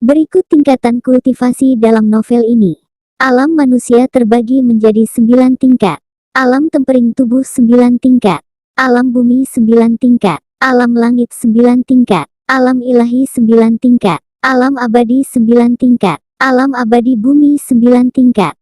Berikut tingkatan kultivasi dalam novel ini. Alam manusia terbagi menjadi 9 tingkat. Alam tempering tubuh 9 tingkat. Alam bumi 9 tingkat. Alam langit 9 tingkat. Alam ilahi 9 tingkat. Alam abadi 9 tingkat. Alam abadi bumi 9 tingkat.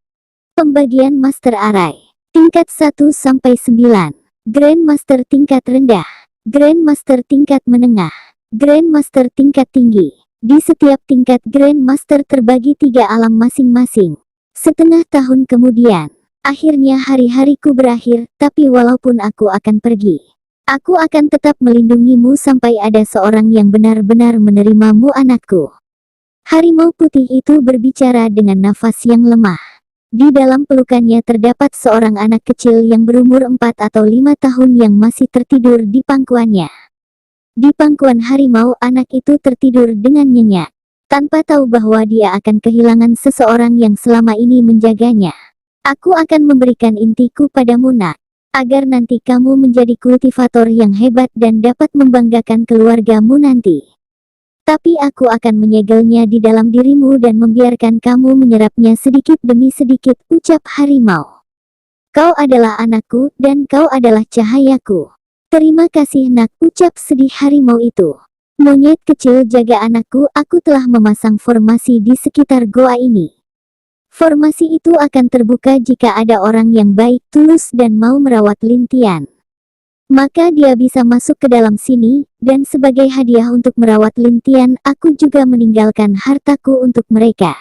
Pembagian Master Arai. Tingkat 1 sampai 9. Grandmaster tingkat rendah. Grandmaster tingkat menengah. Grandmaster tingkat tinggi. Di setiap tingkat Grandmaster terbagi 3 alam masing-masing. Setengah tahun kemudian, akhirnya hari-hariku berakhir, tapi walaupun aku akan pergi, aku akan tetap melindungimu sampai ada seorang yang benar-benar menerimamu anakku. Harimau putih itu berbicara dengan nafas yang lemah. Di dalam pelukannya terdapat seorang anak kecil yang berumur 4 atau 5 tahun yang masih tertidur di pangkuannya. Di pangkuan harimau, anak itu tertidur dengan nyenyak, tanpa tahu bahwa dia akan kehilangan seseorang yang selama ini menjaganya. Aku akan memberikan intiku padamu nak, agar nanti kamu menjadi kultivator yang hebat dan dapat membanggakan keluargamu nanti. Tapi aku akan menyegelnya di dalam dirimu dan membiarkan kamu menyerapnya sedikit demi sedikit, ucap harimau. Kau adalah anakku dan kau adalah cahayaku. Terima kasih nak, ucap sedih harimau itu. Monyet kecil, jaga anakku, aku telah memasang formasi di sekitar goa ini. Formasi itu akan terbuka jika ada orang yang baik, tulus dan mau merawat Lintian. Maka dia bisa masuk ke dalam sini, dan sebagai hadiah untuk merawat Lintian, aku juga meninggalkan hartaku untuk mereka.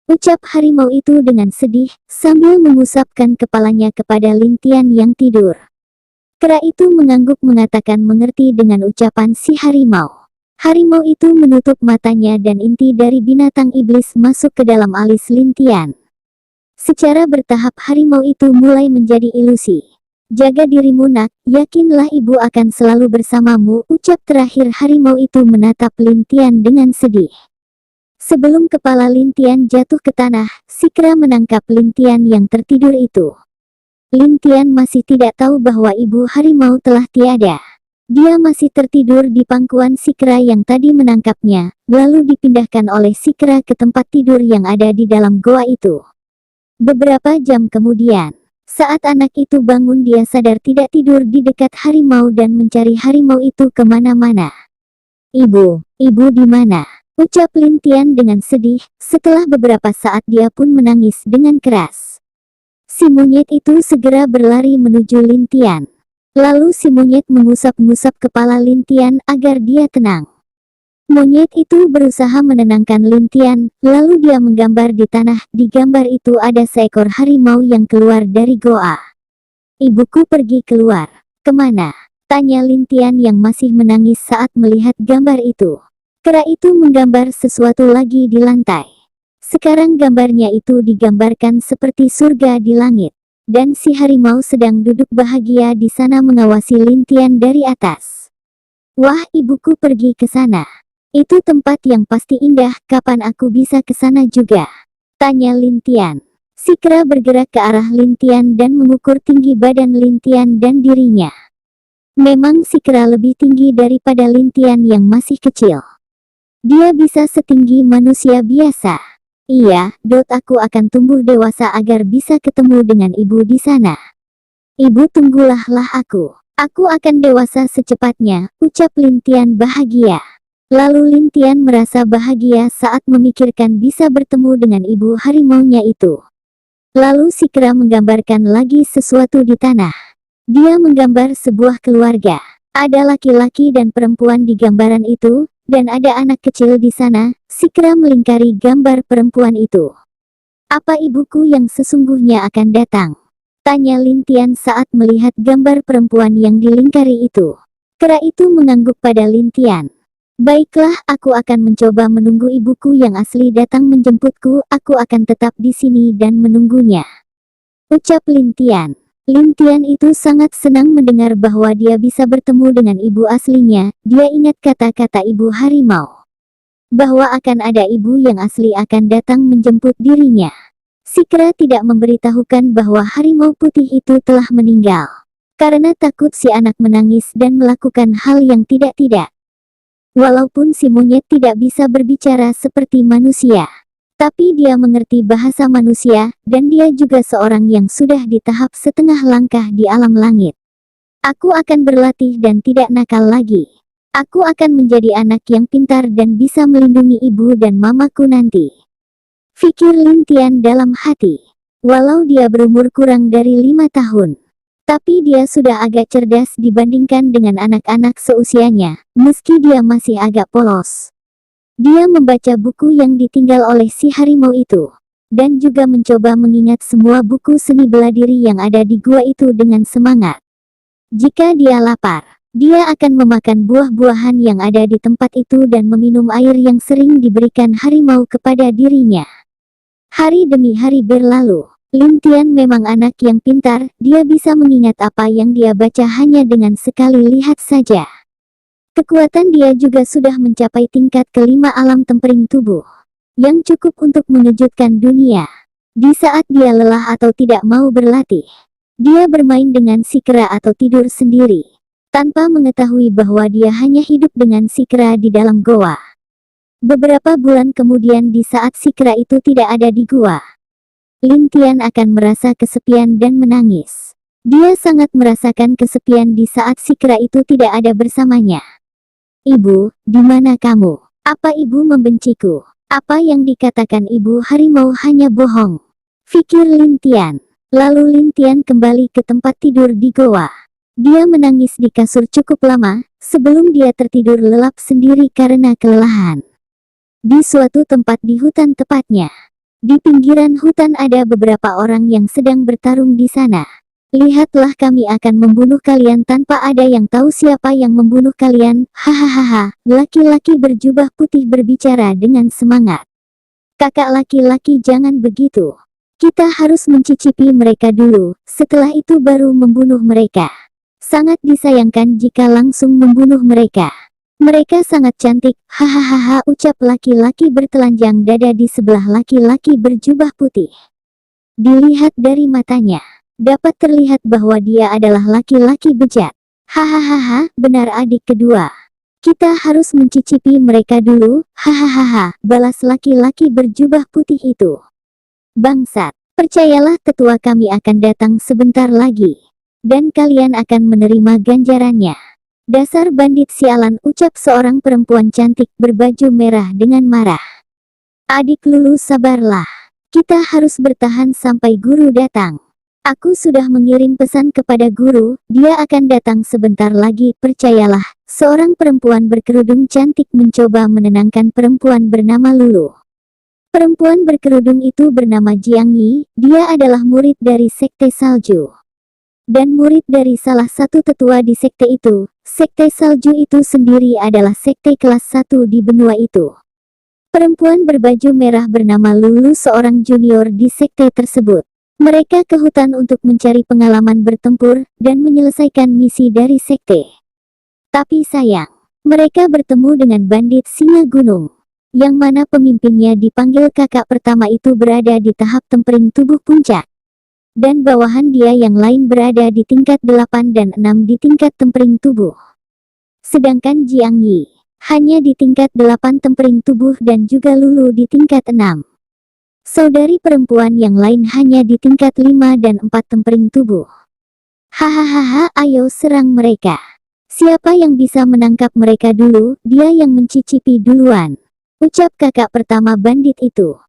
Ucap harimau itu dengan sedih, sambil mengusapkan kepalanya kepada Lintian yang tidur. Kera itu mengangguk mengatakan mengerti dengan ucapan si harimau. Harimau itu menutup matanya dan inti dari binatang iblis masuk ke dalam alis Lintian. Secara bertahap harimau itu mulai menjadi ilusi. Jaga dirimu nak, yakinlah ibu akan selalu bersamamu, ucap terakhir harimau itu menatap Lintian dengan sedih. Sebelum kepala Lintian jatuh ke tanah, si kera menangkap Lintian yang tertidur itu. Lintian masih tidak tahu bahwa ibu harimau telah tiada. Dia masih tertidur di pangkuan si kera yang tadi menangkapnya, lalu dipindahkan oleh si kera ke tempat tidur yang ada di dalam goa itu. Beberapa jam kemudian, saat anak itu bangun, dia sadar tidak tidur di dekat harimau dan mencari harimau itu kemana-mana. Ibu di mana? Ucap Lintian dengan sedih. Setelah beberapa saat dia pun menangis dengan keras. Si monyet itu segera berlari menuju Lintian. Lalu si monyet mengusap-ngusap kepala Lintian agar dia tenang. Monyet itu berusaha menenangkan Lintian, lalu dia menggambar di tanah. Di gambar itu ada seekor harimau yang keluar dari goa. Ibuku pergi keluar. Kemana? Tanya Lintian yang masih menangis saat melihat gambar itu. Kera itu menggambar sesuatu lagi di lantai. Sekarang gambarnya itu digambarkan seperti surga di langit. Dan si harimau sedang duduk bahagia di sana mengawasi Lintian dari atas. Wah, ibuku pergi ke sana. Itu tempat yang pasti indah, kapan aku bisa ke sana juga? Tanya Lintian. Si kera bergerak ke arah Lintian dan mengukur tinggi badan Lintian dan dirinya. Memang si kera lebih tinggi daripada Lintian yang masih kecil. Dia bisa setinggi manusia biasa. Iya, aku akan tumbuh dewasa agar bisa ketemu dengan ibu di sana. Ibu tunggulah aku. Aku akan dewasa secepatnya, ucap Lintian bahagia. Lalu Lintian merasa bahagia saat memikirkan bisa bertemu dengan ibu harimaunya itu. Lalu si kera menggambarkan lagi sesuatu di tanah. Dia menggambar sebuah keluarga. Ada laki-laki dan perempuan di gambaran itu, dan ada anak kecil di sana. Si kera melingkari gambar perempuan itu. Apa ibuku yang sesungguhnya akan datang? Tanya Lintian saat melihat gambar perempuan yang dilingkari itu. Kera itu mengangguk pada Lintian. Baiklah, aku akan mencoba menunggu ibuku yang asli datang menjemputku. Aku akan tetap di sini dan menunggunya, ucap Lintian. Lintian itu sangat senang mendengar bahwa dia bisa bertemu dengan ibu aslinya. Dia ingat kata-kata ibu harimau, bahwa akan ada ibu yang asli akan datang menjemput dirinya. Si kera tidak memberitahukan bahwa harimau putih itu telah meninggal, karena takut si anak menangis dan melakukan hal yang tidak-tidak. Walaupun si monyet tidak bisa berbicara seperti manusia, tapi dia mengerti bahasa manusia, dan dia juga seorang yang sudah di tahap setengah langkah di alam langit. Aku akan berlatih dan tidak nakal lagi. Aku akan menjadi anak yang pintar dan bisa melindungi ibu dan mamaku nanti. Pikir Lin Tian dalam hati. Walau dia berumur kurang dari 5 tahun, tapi dia sudah agak cerdas dibandingkan dengan anak-anak seusianya, meski dia masih agak polos. Dia membaca buku yang ditinggal oleh si harimau itu, dan juga mencoba mengingat semua buku seni bela diri yang ada di gua itu dengan semangat. Jika dia lapar, dia akan memakan buah-buahan yang ada di tempat itu dan meminum air yang sering diberikan harimau kepada dirinya. Hari demi hari berlalu. Lin Tian memang anak yang pintar, dia bisa mengingat apa yang dia baca hanya dengan sekali lihat saja. Kekuatan dia juga sudah mencapai tingkat kelima alam tempering tubuh, yang cukup untuk mengejutkan dunia. Di saat dia lelah atau tidak mau berlatih, dia bermain dengan si kera atau tidur sendiri, tanpa mengetahui bahwa dia hanya hidup dengan si kera di dalam goa. Beberapa bulan kemudian di saat si kera itu tidak ada di gua, Lin Tian akan merasa kesepian dan menangis. Dia sangat merasakan kesepian di saat si kera itu tidak ada bersamanya. Ibu, di mana kamu? Apa ibu membenciku? Apa yang dikatakan ibu harimau hanya bohong? Pikir Lin Tian. Lalu Lin Tian kembali ke tempat tidur di goa. Dia menangis di kasur cukup lama, sebelum dia tertidur lelap sendiri karena kelelahan. Di suatu tempat di hutan tepatnya. Di pinggiran hutan ada beberapa orang yang sedang bertarung di sana. Lihatlah, kami akan membunuh kalian tanpa ada yang tahu siapa yang membunuh kalian. Hahaha, laki-laki berjubah putih berbicara dengan semangat. Kakak laki-laki, jangan begitu. Kita harus mencicipi mereka dulu, setelah itu baru membunuh mereka. Sangat disayangkan jika langsung membunuh mereka. Mereka sangat cantik, hahaha, ucap laki-laki bertelanjang dada di sebelah laki-laki berjubah putih. Dilihat dari matanya, dapat terlihat bahwa dia adalah laki-laki bejat. Hahaha, benar adik kedua. Kita harus mencicipi mereka dulu, hahaha, balas laki-laki berjubah putih itu. Bangsat, percayalah tetua kami akan datang sebentar lagi. Dan kalian akan menerima ganjarannya. Dasar bandit sialan, ucap seorang perempuan cantik berbaju merah dengan marah. Adik Lulu, sabarlah. Kita harus bertahan sampai guru datang. Aku sudah mengirim pesan kepada guru, dia akan datang sebentar lagi, percayalah. Seorang perempuan berkerudung cantik mencoba menenangkan perempuan bernama Lulu. Perempuan berkerudung itu bernama Jiang Yi, dia adalah murid dari Sekte Salju. Dan murid dari salah satu tetua di sekte itu. Sekte Salju itu sendiri adalah sekte kelas 1 di benua itu. Perempuan berbaju merah bernama Lulu seorang junior di sekte tersebut. Mereka ke hutan untuk mencari pengalaman bertempur dan menyelesaikan misi dari sekte. Tapi sayang, mereka bertemu dengan bandit singa gunung, yang mana pemimpinnya dipanggil kakak pertama itu berada di tahap tempering tubuh puncak. Dan bawahan dia yang lain berada di tingkat 8 dan 6 di tingkat tempering tubuh. Sedangkan Jiang Yi hanya di tingkat 8 tempering tubuh dan juga Lulu di tingkat 6. Saudari perempuan yang lain hanya di tingkat 5 dan 4 tempering tubuh. Hahaha, ayo serang mereka. Siapa yang bisa menangkap mereka dulu, dia yang mencicipi duluan, ucap kakak pertama bandit itu.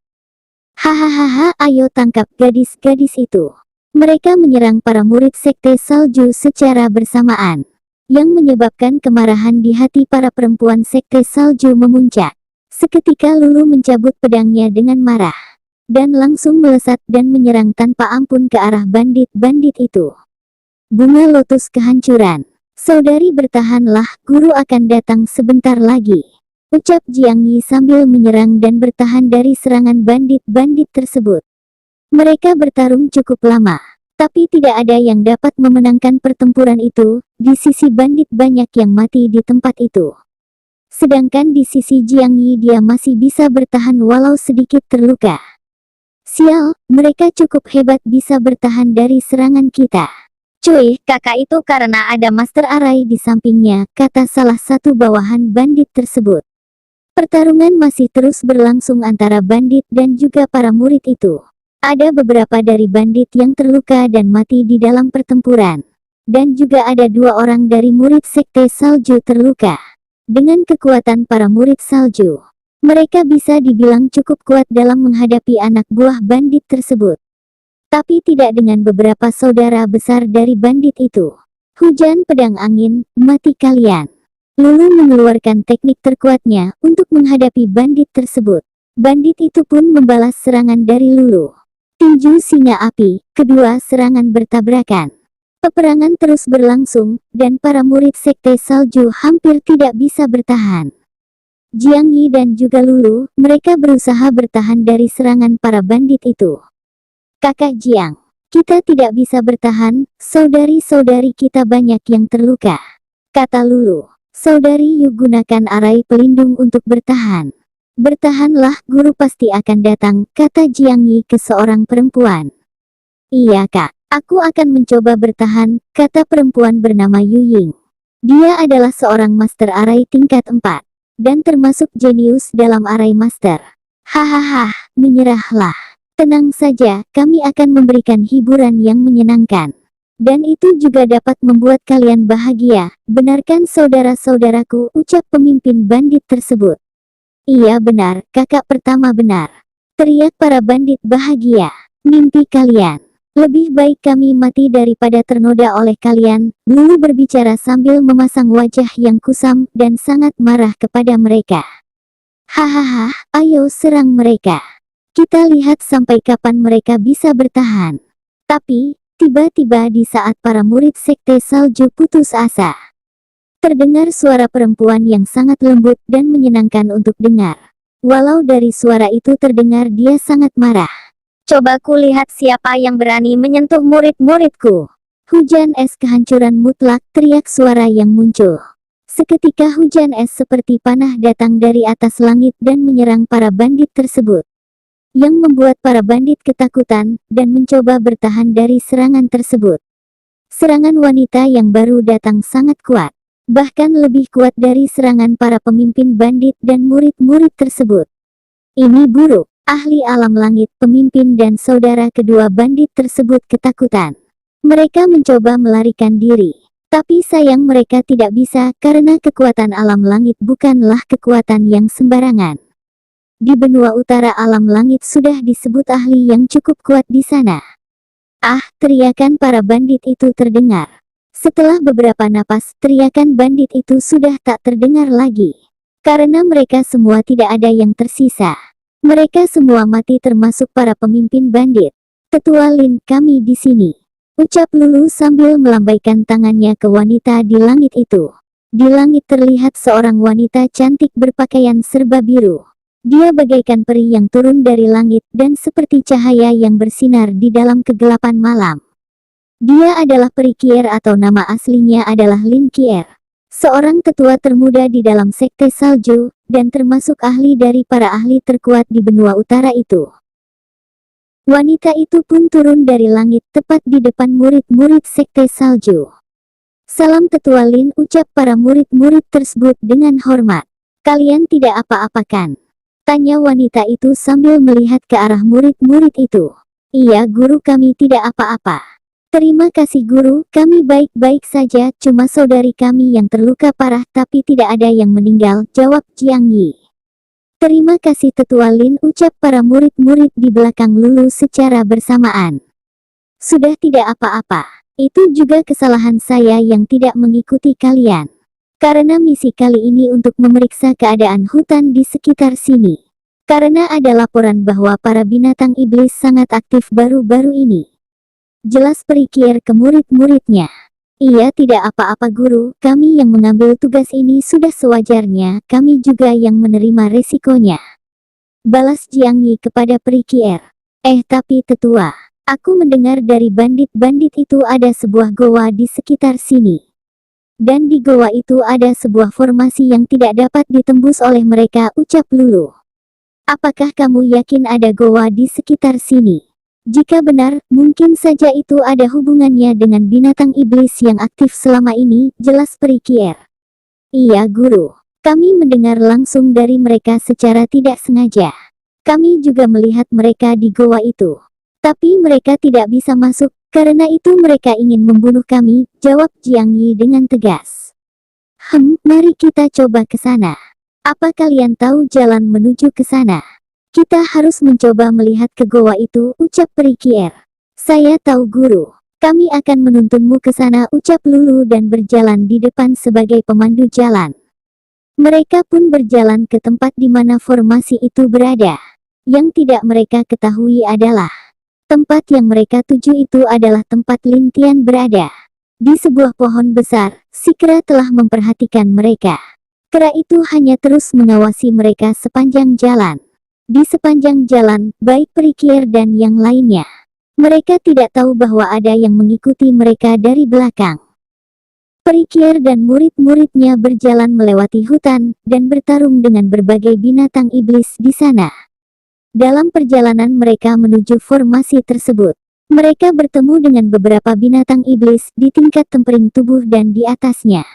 Hahaha, ayo tangkap gadis-gadis itu. Mereka menyerang para murid sekte salju secara bersamaan, yang menyebabkan kemarahan di hati para perempuan sekte salju memuncak. Seketika Lulu mencabut pedangnya dengan marah, dan langsung melesat dan menyerang tanpa ampun ke arah bandit-bandit itu. Bunga lotus kehancuran. Saudari bertahanlah, guru akan datang sebentar lagi, ucap Jiang Yi sambil menyerang dan bertahan dari serangan bandit-bandit tersebut. Mereka bertarung cukup lama, tapi tidak ada yang dapat memenangkan pertempuran itu. Di sisi bandit banyak yang mati di tempat itu. Sedangkan di sisi Jiang Yi dia masih bisa bertahan walau sedikit terluka. Sial, mereka cukup hebat bisa bertahan dari serangan kita. Cuy, kakak itu karena ada Master Arai di sampingnya, kata salah satu bawahan bandit tersebut. Pertarungan masih terus berlangsung antara bandit dan juga para murid itu. Ada beberapa dari bandit yang terluka dan mati di dalam pertempuran. Dan juga ada 2 orang dari murid Sekte Salju terluka. Dengan kekuatan para murid salju, mereka bisa dibilang cukup kuat dalam menghadapi anak buah bandit tersebut. Tapi tidak dengan beberapa saudara besar dari bandit itu. Hujan pedang angin, mati kalian. Lulu mengeluarkan teknik terkuatnya untuk menghadapi bandit tersebut. Bandit itu pun membalas serangan dari Lulu. Tinju singa api, kedua serangan bertabrakan. Peperangan terus berlangsung, dan para murid Sekte Salju hampir tidak bisa bertahan. Jiang Yi dan juga Lulu, mereka berusaha bertahan dari serangan para bandit itu. Kakak Jiang, kita tidak bisa bertahan, saudari-saudari kita banyak yang terluka, kata Lulu. Saudari Yu gunakan arai pelindung untuk bertahan. Bertahanlah, guru pasti akan datang, kata Jiang Yi ke seorang perempuan. Iya kak, aku akan mencoba bertahan, kata perempuan bernama Yu Ying. Dia adalah seorang master arai tingkat 4, dan termasuk jenius dalam arai master. Hahaha, menyerahlah. Tenang saja, kami akan memberikan hiburan yang menyenangkan. Dan itu juga dapat membuat kalian bahagia, benarkan saudara-saudaraku, ucap pemimpin bandit tersebut. Iya benar, kakak pertama benar. Teriak para bandit bahagia. Mimpi kalian. Lebih baik kami mati daripada ternoda oleh kalian, Lulu berbicara sambil memasang wajah yang kusam dan sangat marah kepada mereka. Hahaha, ayo serang mereka. Kita lihat sampai kapan mereka bisa bertahan. Tapi, tiba-tiba di saat para murid Sekte Salju putus asa, terdengar suara perempuan yang sangat lembut dan menyenangkan untuk dengar. Walau dari suara itu terdengar dia sangat marah. Coba kulihat siapa yang berani menyentuh murid-muridku. Hujan es kehancuran mutlak, teriak suara yang muncul. Seketika hujan es seperti panah datang dari atas langit dan menyerang para bandit tersebut. Yang membuat para bandit ketakutan, dan mencoba bertahan dari serangan tersebut. Serangan wanita yang baru datang sangat kuat. Bahkan lebih kuat dari serangan para pemimpin bandit dan murid-murid tersebut. Ini buruk, ahli alam langit, pemimpin dan saudara kedua bandit tersebut ketakutan. Mereka mencoba melarikan diri. Tapi sayang mereka tidak bisa karena kekuatan alam langit bukanlah kekuatan yang sembarangan. Di benua utara alam langit sudah disebut ahli yang cukup kuat di sana. Ah, teriakan para bandit itu terdengar. Setelah beberapa napas, teriakan bandit itu sudah tak terdengar lagi. Karena mereka semua tidak ada yang tersisa. Mereka semua mati termasuk para pemimpin bandit. Tetua Lin, kami di sini. Ucap Lulu sambil melambaikan tangannya ke wanita di langit itu. Di langit terlihat seorang wanita cantik berpakaian serba biru. Dia bagaikan peri yang turun dari langit dan seperti cahaya yang bersinar di dalam kegelapan malam. Dia adalah peri Kier atau nama aslinya adalah Lin Kier. Seorang tetua termuda di dalam sekte salju, dan termasuk ahli dari para ahli terkuat di benua utara itu. Wanita itu pun turun dari langit tepat di depan murid-murid sekte salju. Salam tetua Lin, ucap para murid-murid tersebut dengan hormat. Kalian tidak apa-apa kan? Tanya wanita itu sambil melihat ke arah murid-murid itu. Iya guru, kami tidak apa-apa. Terima kasih guru, kami baik-baik saja, cuma saudari kami yang terluka parah tapi tidak ada yang meninggal, jawab Jiang Yi. Terima kasih tetua Lin, ucap para murid-murid di belakang Lulu secara bersamaan. Sudah tidak apa-apa. Itu juga kesalahan saya yang tidak mengikuti kalian. Karena misi kali ini untuk memeriksa keadaan hutan di sekitar sini. Karena ada laporan bahwa para binatang iblis sangat aktif baru-baru ini. Jelas peri Kier ke murid-muridnya. Iya tidak apa-apa guru, kami yang mengambil tugas ini sudah sewajarnya, kami juga yang menerima resikonya. Balas Jiang Yi kepada peri Kier. Tapi tetua, aku mendengar dari bandit-bandit itu ada sebuah goa di sekitar sini. Dan di goa itu ada sebuah formasi yang tidak dapat ditembus oleh mereka, ucap Lulu. Apakah kamu yakin ada goa di sekitar sini? Jika benar, mungkin saja itu ada hubungannya dengan binatang iblis yang aktif selama ini, jelas peri Kier. Iya guru. Kami mendengar langsung dari mereka secara tidak sengaja. Kami juga melihat mereka di goa itu. Tapi mereka tidak bisa masuk, karena itu mereka ingin membunuh kami, jawab Jiang Yi dengan tegas. Mari kita coba ke sana. Apa kalian tahu jalan menuju ke sana? Kita harus mencoba melihat ke goa itu, ucap peri Kier. Saya tahu guru. Kami akan menuntunmu ke sana, ucap Lulu dan berjalan di depan sebagai pemandu jalan. Mereka pun berjalan ke tempat di mana formasi itu berada. Yang tidak mereka ketahui adalah tempat yang mereka tuju itu adalah tempat Lin Tian berada. Di sebuah pohon besar, si kera telah memperhatikan mereka. Kera itu hanya terus mengawasi mereka sepanjang jalan. Di sepanjang jalan, baik peri Kier dan yang lainnya, mereka tidak tahu bahwa ada yang mengikuti mereka dari belakang. Peri Kier dan murid-muridnya berjalan melewati hutan, dan bertarung dengan berbagai binatang iblis di sana. Dalam perjalanan mereka menuju formasi tersebut, mereka bertemu dengan beberapa binatang iblis di tingkat tempering tubuh dan di atasnya.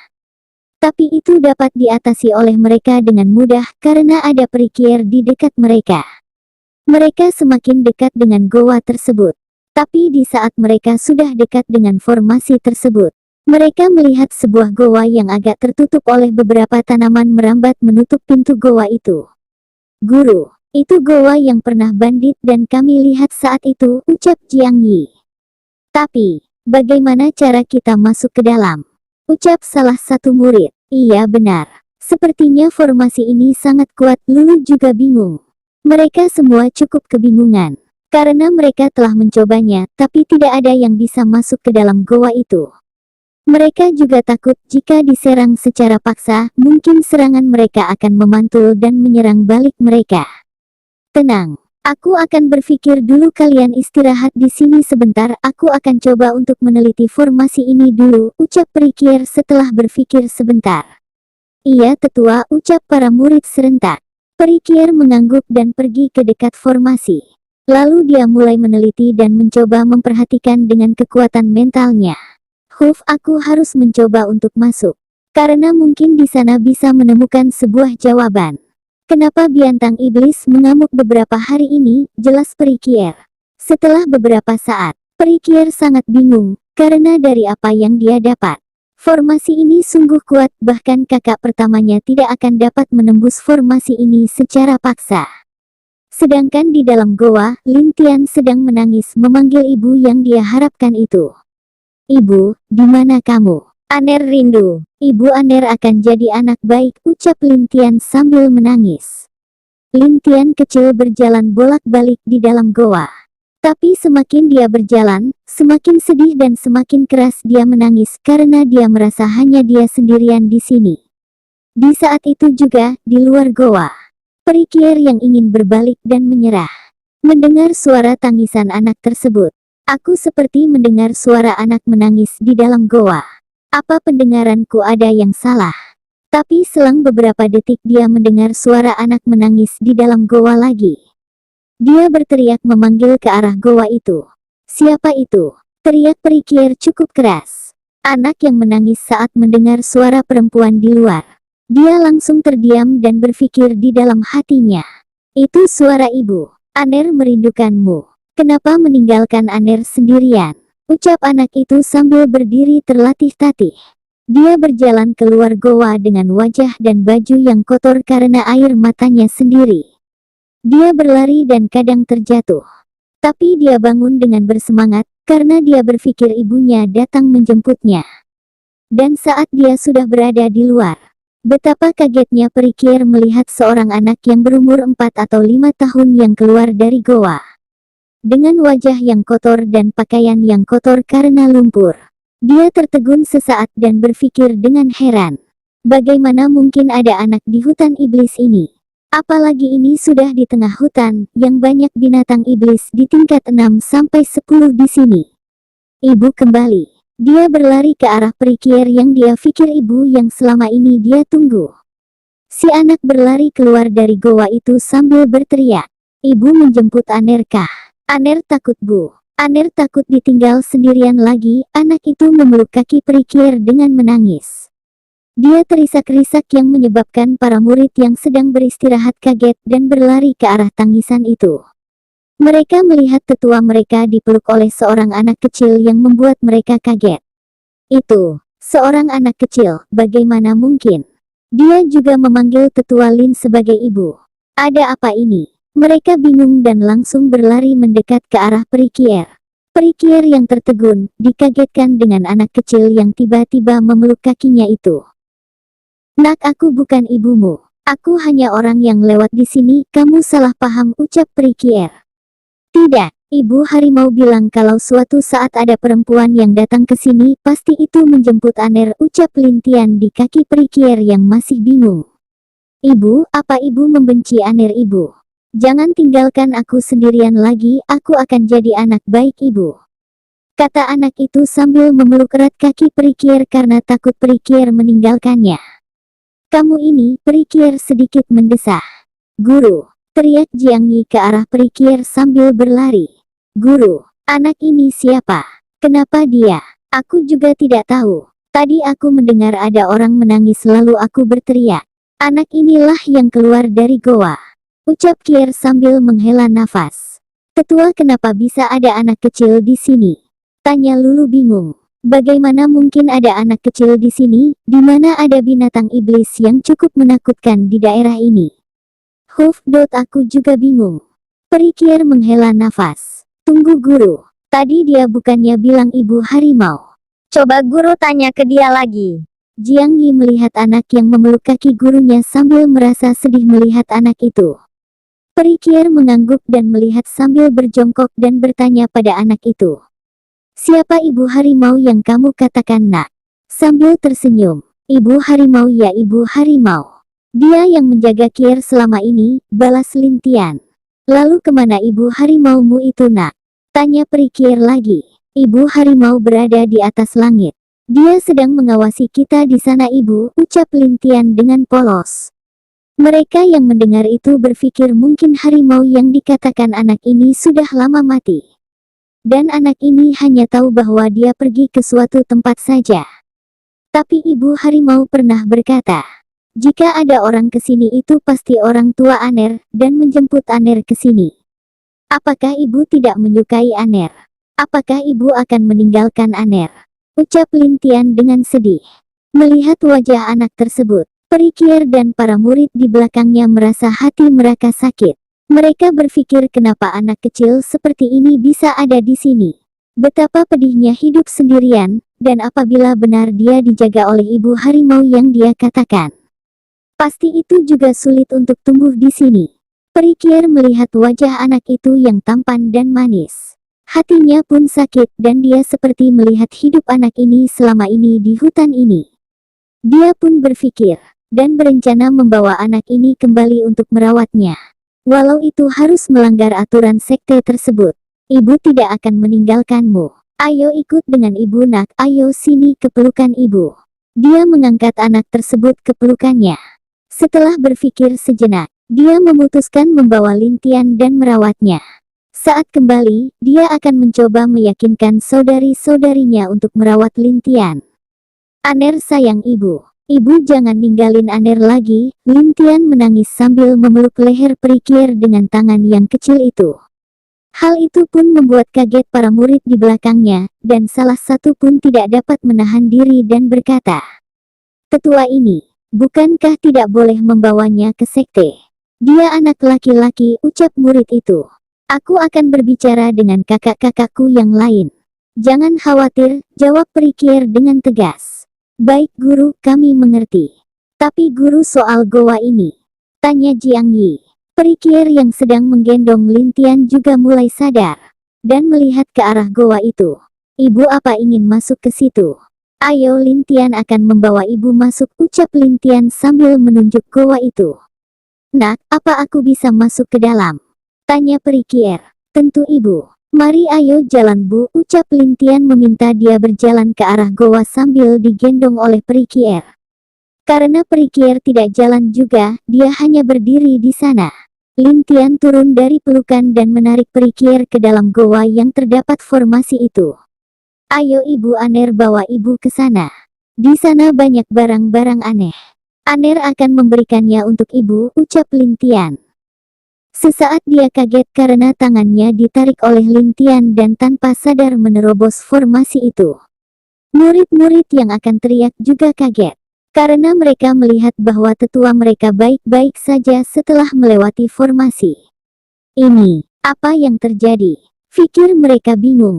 Tapi itu dapat diatasi oleh mereka dengan mudah karena ada peri Kier di dekat mereka. Mereka semakin dekat dengan goa tersebut. Tapi di saat mereka sudah dekat dengan formasi tersebut, mereka melihat sebuah goa yang agak tertutup oleh beberapa tanaman merambat menutup pintu goa itu. Guru, itu goa yang pernah bandit dan kami lihat saat itu, ucap Jiang Yi. Tapi, bagaimana cara kita masuk ke dalam? Ucap salah satu murid. Iya benar. Sepertinya formasi ini sangat kuat, Lulu juga bingung. Mereka semua cukup kebingungan. Karena mereka telah mencobanya, tapi tidak ada yang bisa masuk ke dalam goa itu. Mereka juga takut jika diserang secara paksa, mungkin serangan mereka akan memantul dan menyerang balik mereka. Tenang, aku akan berpikir dulu, kalian istirahat di sini sebentar, aku akan coba untuk meneliti formasi ini dulu, ucap peri Kier setelah berpikir sebentar. Iya tetua, ucap para murid serentak. Peri Kier mengangguk dan pergi ke dekat formasi. Lalu dia mulai meneliti dan mencoba memperhatikan dengan kekuatan mentalnya. Aku harus mencoba untuk masuk. Karena mungkin di sana bisa menemukan sebuah jawaban. Kenapa bintang iblis mengamuk beberapa hari ini, jelas peri Kier. Setelah beberapa saat, peri Kier sangat bingung, karena dari apa yang dia dapat. Formasi ini sungguh kuat, bahkan kakak pertamanya tidak akan dapat menembus formasi ini secara paksa. Sedangkan di dalam goa, Lin Tian sedang menangis memanggil ibu yang dia harapkan itu. Ibu, di mana kamu? Aner rindu. Ibu Aner akan jadi anak baik, ucap Lin Tian sambil menangis. Lin Tian kecil berjalan bolak-balik di dalam goa. Tapi semakin dia berjalan, semakin sedih dan semakin keras dia menangis karena dia merasa hanya dia sendirian di sini. Di saat itu juga, di luar goa, peri Kier yang ingin berbalik dan menyerah. Mendengar suara tangisan anak tersebut, aku seperti mendengar suara anak menangis di dalam goa. Apa pendengaranku ada yang salah? Tapi selang beberapa detik dia mendengar suara anak menangis di dalam goa lagi. Dia berteriak memanggil ke arah goa itu. Siapa itu? Teriak peri Kier cukup keras. Anak yang menangis saat mendengar suara perempuan di luar. Dia langsung terdiam dan berpikir di dalam hatinya. Itu suara ibu. Aner merindukanmu. Kenapa meninggalkan Aner sendirian? Ucap anak itu sambil berdiri terlatih-tatih. Dia berjalan keluar goa dengan wajah dan baju yang kotor karena air matanya sendiri. Dia berlari dan kadang terjatuh. Tapi dia bangun dengan bersemangat, karena dia berpikir ibunya datang menjemputnya. Dan saat dia sudah berada di luar, betapa kagetnya peri Kier melihat seorang anak yang berumur 4 atau 5 tahun yang keluar dari goa. Dengan wajah yang kotor dan pakaian yang kotor karena lumpur. Dia tertegun sesaat dan berpikir dengan heran. Bagaimana mungkin ada anak di hutan iblis ini? Apalagi ini sudah di tengah hutan, yang banyak binatang iblis di tingkat 6-10 di sini. Ibu kembali. Dia berlari ke arah peri Kier yang dia pikir ibu yang selama ini dia tunggu. Si anak berlari keluar dari goa itu sambil berteriak. Ibu menjemput Aner kah? Aner takut Bu. Aner takut ditinggal sendirian lagi. Anak itu memeluk kaki peri Kier dengan menangis. Dia terisak-risak yang menyebabkan para murid yang sedang beristirahat kaget dan berlari ke arah tangisan itu. Mereka melihat tetua mereka dipeluk oleh seorang anak kecil yang membuat mereka kaget. Itu, seorang anak kecil, bagaimana mungkin? Dia juga memanggil tetua Lin sebagai ibu. Ada apa ini? Mereka bingung dan langsung berlari mendekat ke arah peri Kier. Peri Kier yang tertegun, dikagetkan dengan anak kecil yang tiba-tiba memeluk kakinya itu. Nak, aku bukan ibumu. Aku hanya orang yang lewat di sini. Kamu salah paham, ucap peri Kier. Tidak, ibu harimau bilang kalau suatu saat ada perempuan yang datang ke sini, pasti itu menjemput Aner, ucap Lintian di kaki peri Kier yang masih bingung. Ibu, apa ibu membenci Aner ibu? Jangan tinggalkan aku sendirian lagi, aku akan jadi anak baik ibu. Kata anak itu sambil memeluk erat kaki peri Kier karena takut peri Kier meninggalkannya. Kamu ini, peri Kier sedikit mendesah. Guru, teriak Jiang Yi ke arah peri Kier sambil berlari. Guru, anak ini siapa? Kenapa dia? Aku juga tidak tahu. Tadi aku mendengar ada orang menangis lalu aku berteriak. Anak inilah yang keluar dari goa. Ucap Kier sambil menghela nafas. Tetua, kenapa bisa ada anak kecil di sini? Tanya Lulu bingung. Bagaimana mungkin ada anak kecil di sini, di mana ada binatang iblis yang cukup menakutkan di daerah ini? Aku juga bingung. Peri Kier menghela nafas. Tunggu guru. Tadi dia bukannya bilang ibu harimau. Coba guru tanya ke dia lagi. Jiang Yi melihat anak yang memeluk kaki gurunya sambil merasa sedih melihat anak itu. Peri Kier mengangguk dan melihat sambil berjongkok dan bertanya pada anak itu. Siapa ibu harimau yang kamu katakan, nak? Sambil tersenyum. Ibu harimau ya, ibu harimau. Dia yang menjaga Kier selama ini, balas Lintian. Lalu kemana ibu harimaumu itu, nak? Tanya peri Kier lagi. Ibu harimau berada di atas langit. Dia sedang mengawasi kita di sana ibu, ucap Lintian dengan polos. Mereka yang mendengar itu berpikir mungkin harimau yang dikatakan anak ini sudah lama mati. Dan anak ini hanya tahu bahwa dia pergi ke suatu tempat saja. Tapi ibu harimau pernah berkata, jika ada orang ke sini itu pasti orang tua Aner dan menjemput Aner ke sini. Apakah ibu tidak menyukai Aner? Apakah ibu akan meninggalkan Aner? Ucap Lintian dengan sedih. Melihat wajah anak tersebut, peri Kier dan para murid di belakangnya merasa hati mereka sakit. Mereka berpikir kenapa anak kecil seperti ini bisa ada di sini. Betapa pedihnya hidup sendirian, dan apabila benar dia dijaga oleh ibu harimau yang dia katakan. Pasti itu juga sulit untuk tumbuh di sini. Peri Kier melihat wajah anak itu yang tampan dan manis. Hatinya pun sakit dan dia seperti melihat hidup anak ini selama ini di hutan ini. Dia pun berpikir dan berencana membawa anak ini kembali untuk merawatnya. Walau itu harus melanggar aturan sekte tersebut, ibu tidak akan meninggalkanmu. Ayo ikut dengan ibu nak, ayo sini ke pelukan ibu. Dia mengangkat anak tersebut ke pelukannya. Setelah berpikir sejenak, dia memutuskan membawa Lintian dan merawatnya. Saat kembali, dia akan mencoba meyakinkan saudari-saudarinya untuk merawat Lintian. Aner sayang ibu. Ibu jangan ninggalin Aner lagi, Lintian menangis sambil memeluk leher peri Kier dengan tangan yang kecil itu. Hal itu pun membuat kaget para murid di belakangnya, dan salah satu pun tidak dapat menahan diri dan berkata, tetua ini, bukankah tidak boleh membawanya ke sekte? Dia anak laki-laki, ucap murid itu. Aku akan berbicara dengan kakak-kakakku yang lain. Jangan khawatir, jawab peri Kier dengan tegas. Baik guru, kami mengerti. Tapi guru soal goa ini? Tanya Jiang Yi. Peri Kier yang sedang menggendong Lintian juga mulai sadar. Dan melihat ke arah goa itu. Ibu apa ingin masuk ke situ? Ayo Lintian akan membawa ibu masuk, ucap Lintian sambil menunjuk goa itu. Nak, apa aku bisa masuk ke dalam? Tanya peri Kier. Tentu ibu. Mari ayo jalan bu, ucap Lintian meminta dia berjalan ke arah goa sambil digendong oleh peri Kier. Karena peri Kier tidak jalan juga, dia hanya berdiri di sana. Lin Tian turun dari pelukan dan menarik Perikir ke dalam goa yang terdapat formasi itu. Ayo Ibu Aner, bawa Ibu ke sana. Di sana banyak barang-barang aneh. Aner akan memberikannya untuk Ibu, ucap Lin Tian. Sesaat dia kaget karena tangannya ditarik oleh Lin Tian dan tanpa sadar menerobos formasi itu. Murid-murid yang akan teriak juga kaget, karena mereka melihat bahwa tetua mereka baik-baik saja setelah melewati formasi. Ini, apa yang terjadi? Pikir mereka bingung.